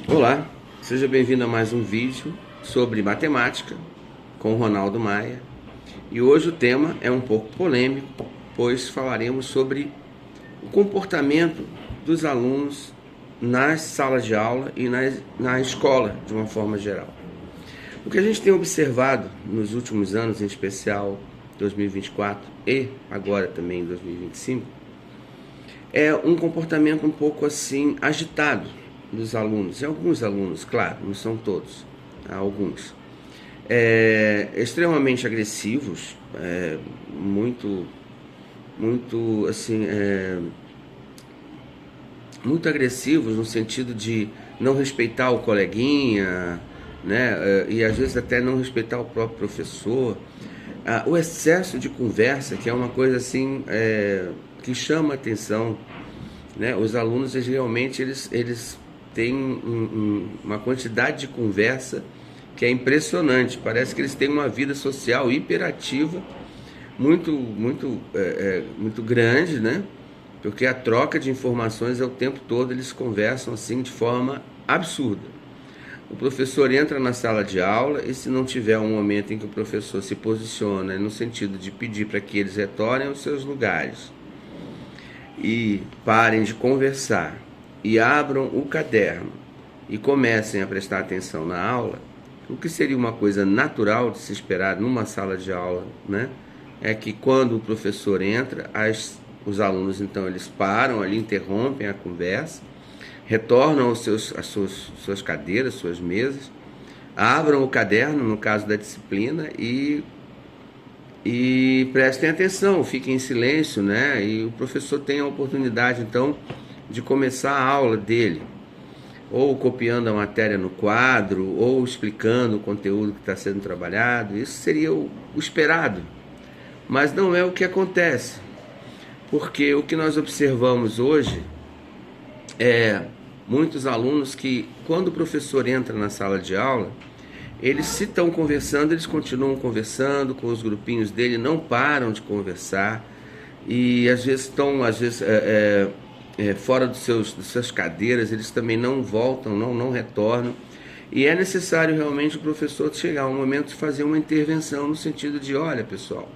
Olá, seja bem-vindo a mais um vídeo sobre matemática com Ronaldo Maia. E hoje o tema é um pouco polêmico, pois falaremos sobre o comportamento dos alunos nas salas de aula e na escola de uma forma geral. O que a gente tem observado nos últimos anos, em especial 2024 e agora também em 2025, é um comportamento um pouco assim agitado dos alunos, e alguns alunos, claro, não são todos, há alguns, extremamente agressivos, muito, muito assim, muito agressivos no sentido de não respeitar o coleguinha, né, e às vezes até não respeitar o próprio professor. O excesso de conversa, que é uma coisa assim que chama atenção, né? Os alunos realmente eles têm uma quantidade de conversa que é impressionante. Parece que eles têm uma vida social hiperativa muito grande, né? Porque a troca de informações é o tempo todo, eles conversam assim de forma absurda. O professor entra na sala de aula e, se não tiver um momento em que o professor se posiciona no sentido de pedir para que eles retornem aos seus lugares e parem de conversar e abram o caderno e comecem a prestar atenção na aula, o que seria uma coisa natural de se esperar numa sala de aula, né? É que quando o professor entra, os alunos então eles param ali, interrompem a conversa, retornam às suas cadeiras, suas mesas, abram o caderno, no caso da disciplina, e prestem atenção, fiquem em silêncio, né? E o professor tem a oportunidade, então, de começar a aula dele, ou copiando a matéria no quadro, ou explicando o conteúdo que está sendo trabalhado. Isso seria o esperado, mas não é o que acontece, porque o que nós observamos hoje é muitos alunos que, quando o professor entra na sala de aula, eles, se estão conversando, eles continuam conversando com os grupinhos dele, não param de conversar, e às vezes estão fora das suas cadeiras, eles também não voltam, não retornam, e é necessário realmente o professor chegar a um momento de fazer uma intervenção no sentido de: olha, pessoal,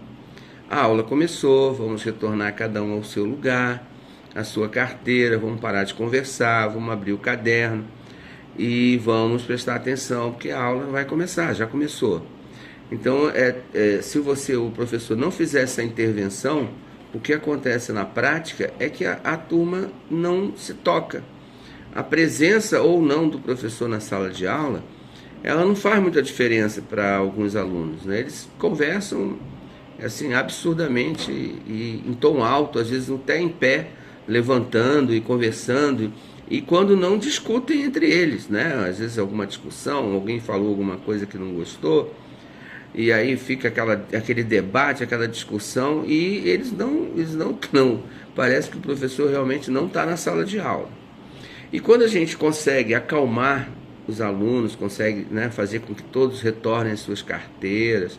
a aula começou, vamos retornar cada um ao seu lugar, à sua carteira, vamos parar de conversar, vamos abrir o caderno e vamos prestar atenção, porque a aula vai começar, já começou. Então, se o professor não fizer essa intervenção, o que acontece na prática é que a turma não se toca. A presença ou não do professor na sala de aula, ela não faz muita diferença para alguns alunos, né? Eles conversam assim absurdamente e em tom alto, às vezes até em pé, levantando e conversando, e quando não, discutem entre eles, né? Às vezes alguma discussão, alguém falou alguma coisa que não gostou, e aí fica aquele debate, aquela discussão, e eles não. Parece que o professor realmente não está na sala de aula. E quando a gente consegue acalmar os alunos, consegue, né, fazer com que todos retornem às suas carteiras,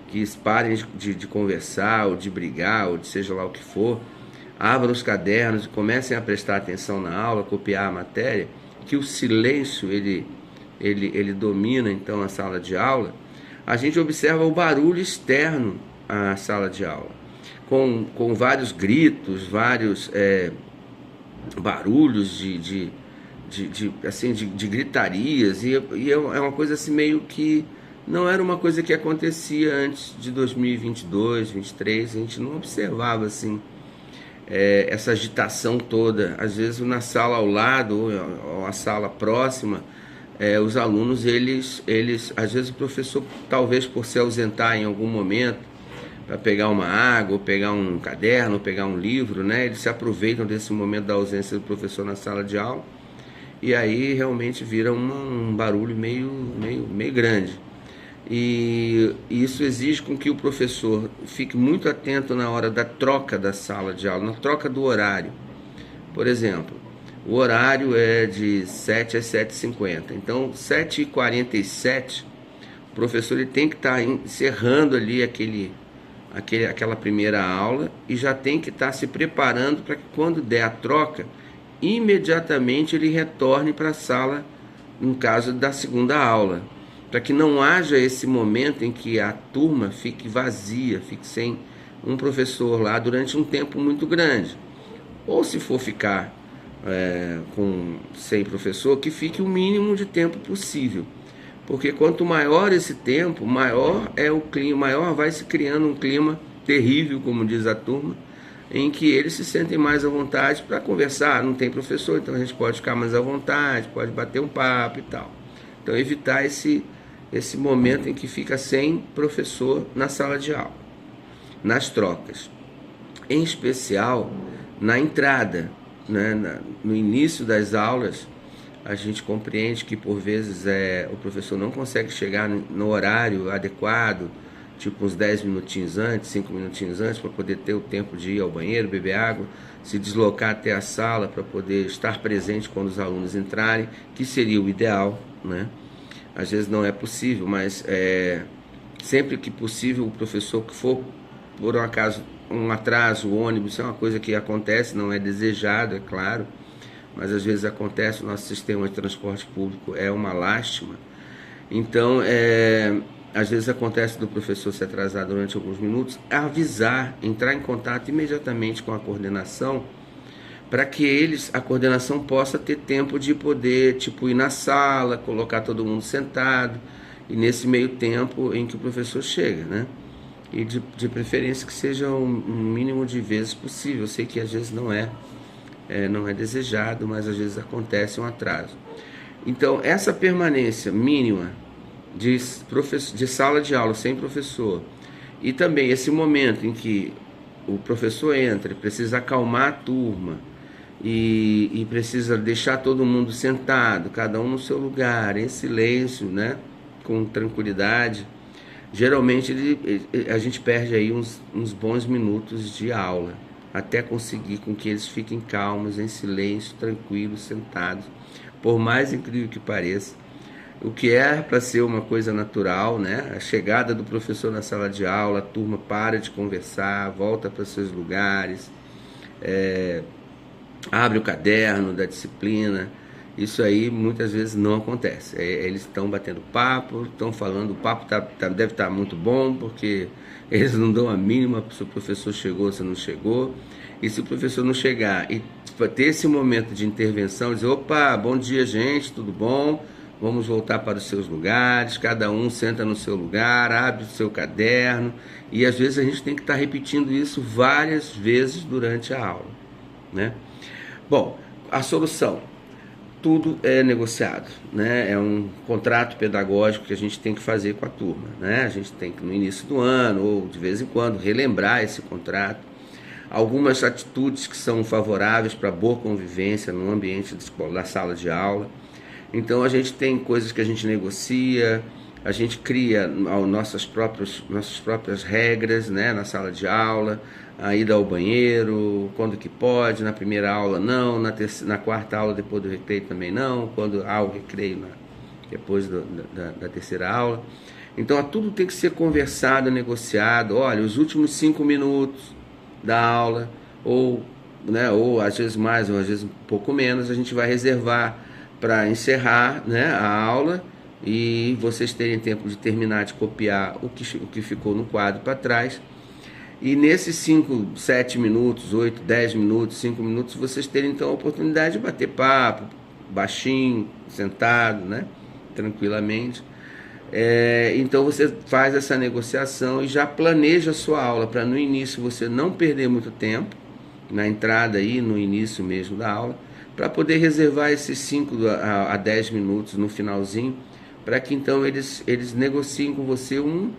que parem de conversar, ou de brigar, ou de seja lá o que for, abram os cadernos e comecem a prestar atenção na aula, copiar a matéria, que o silêncio ele domina então a sala de aula. A gente observa o barulho externo à sala de aula, com vários gritos, vários barulhos de gritarias, e é uma coisa assim meio que não era uma coisa que acontecia antes de 2022, 2023, a gente não observava assim essa agitação toda. Às vezes na sala ao lado ou a sala próxima, os alunos, eles, às vezes o professor, talvez por se ausentar em algum momento para pegar uma água, ou pegar um caderno, ou pegar um livro, né? Eles se aproveitam desse momento da ausência do professor na sala de aula, e aí realmente vira um barulho meio grande. E isso exige com que o professor fique muito atento na hora da troca da sala de aula, na troca do horário. Por exemplo, o horário é de 7 às 7h50. Então, 7h47, o professor ele tem que estar encerrando ali aquela primeira aula, e já tem que estar se preparando para que, quando der a troca, imediatamente ele retorne para a sala no caso da segunda aula, para que não haja esse momento em que a turma fique vazia, fique sem um professor lá durante um tempo muito grande. Ou se for ficar sem professor, que fique o mínimo de tempo possível. Porque quanto maior esse tempo, maior é o clima, maior vai se criando um clima terrível, como diz a turma, em que eles se sentem mais à vontade para conversar. Não tem professor, então a gente pode ficar mais à vontade, pode bater um papo e tal. Então evitar esse momento em que fica sem professor na sala de aula, nas trocas. Em especial na entrada, né? No início das aulas, a gente compreende que por vezes o professor não consegue chegar no horário adequado, tipo uns 10 minutinhos antes, 5 minutinhos antes, para poder ter o tempo de ir ao banheiro, beber água, se deslocar até a sala para poder estar presente quando os alunos entrarem, que seria o ideal, né? Às vezes não é possível, mas sempre que possível o professor que for, por um acaso, um atraso, o ônibus, é uma coisa que acontece, não é desejado, é claro, mas às vezes acontece, o nosso sistema de transporte público é uma lástima. Então, às vezes acontece do professor se atrasar durante alguns minutos, avisar, entrar em contato imediatamente com a coordenação, para que a coordenação possa ter tempo de poder, ir na sala, colocar todo mundo sentado, e nesse meio tempo em que o professor chega, né? E de preferência que seja um mínimo de vezes possível. Eu sei que às vezes não é desejado, mas às vezes acontece um atraso. Então, essa permanência mínima de sala de aula sem professor, e também esse momento em que o professor entra e precisa acalmar a turma, e precisa deixar todo mundo sentado, cada um no seu lugar, em silêncio, né? Com tranquilidade. Geralmente a gente perde aí uns bons minutos de aula, até conseguir com que eles fiquem calmos, em silêncio, tranquilos, sentados. Por mais incrível que pareça, o que é para ser uma coisa natural, né? A chegada do professor na sala de aula, a turma para de conversar, volta para seus lugares, abre o caderno da disciplina. Isso aí muitas vezes não acontece. Eles estão batendo papo, estão falando, o papo deve estar muito bom, porque eles não dão a mínima se o professor chegou ou se não chegou. E se o professor não chegar e ter esse momento de intervenção, dizer: opa, bom dia gente, tudo bom? Vamos voltar para os seus lugares, cada um senta no seu lugar, abre o seu caderno. E às vezes a gente tem que estar repetindo isso várias vezes durante a aula, né? Bom, a solução: tudo é negociado, né? É um contrato pedagógico que a gente tem que fazer com a turma, né? A gente tem que, no início do ano ou de vez em quando, relembrar esse contrato. Algumas atitudes que são favoráveis para a boa convivência no ambiente da sala de aula. Então a gente tem coisas que a gente negocia, a gente cria nossas próprias regras, né, na sala de aula, a ida ao banheiro, quando que pode, na primeira aula não, na quarta aula depois do recreio também não, quando há o recreio depois da terceira aula. Então tudo tem que ser conversado, negociado. Olha, os últimos 5 minutos da aula, ou às vezes mais, ou às vezes um pouco menos, a gente vai reservar para encerrar, né, a aula, e vocês terem tempo de terminar de copiar o que ficou no quadro para trás. E nesses 5, 7 minutos, 8, 10 minutos, 5 minutos, vocês terem então a oportunidade de bater papo, baixinho, sentado, né, tranquilamente. Então você faz essa negociação e já planeja a sua aula, para no início você não perder muito tempo, na entrada e no início mesmo da aula, para poder reservar esses 5 a 10 minutos no finalzinho, para que então eles negociem com você um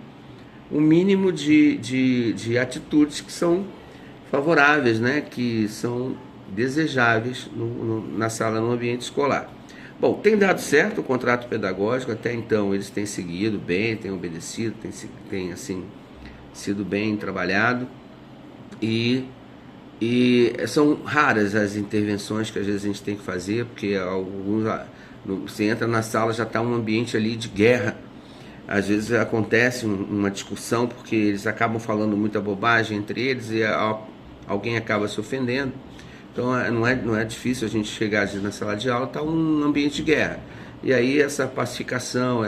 mínimo de atitudes que são favoráveis, né? Que são desejáveis na sala, no ambiente escolar. Bom, tem dado certo o contrato pedagógico, até então eles têm seguido bem, têm obedecido, tem assim, sido bem trabalhado, e são raras as intervenções que às vezes a gente tem que fazer, porque você entra na sala, já está um ambiente ali de guerra. Às vezes acontece uma discussão porque eles acabam falando muita bobagem entre eles e alguém acaba se ofendendo. Então não é difícil a gente chegar na sala de aula, está um ambiente de guerra. E aí essa pacificação,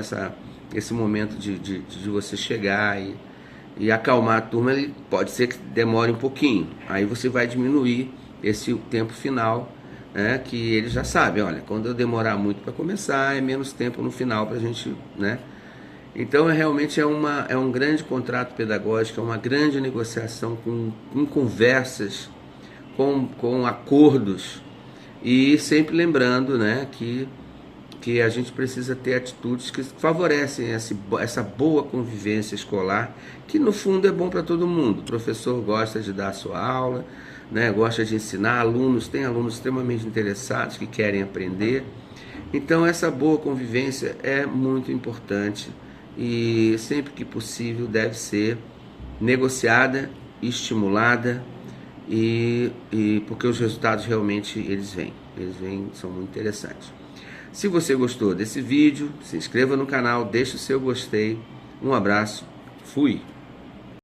esse momento de você chegar e acalmar a turma, ele pode ser que demore um pouquinho. Aí você vai diminuir esse tempo final, né, que eles já sabem, olha, quando eu demorar muito para começar, é menos tempo no final para a gente, né? Então realmente é um grande contrato pedagógico, é uma grande negociação com conversas, com acordos, e sempre lembrando, né, que a gente precisa ter atitudes que favorecem essa boa convivência escolar, que no fundo é bom para todo mundo. O professor gosta de dar a sua aula, né, gosta de ensinar, tem alunos extremamente interessados que querem aprender. Então essa boa convivência é muito importante e sempre que possível deve ser negociada, estimulada porque os resultados realmente eles vêm, são muito interessantes. Se você gostou desse vídeo, se inscreva no canal, deixe o seu gostei. Um abraço, fui!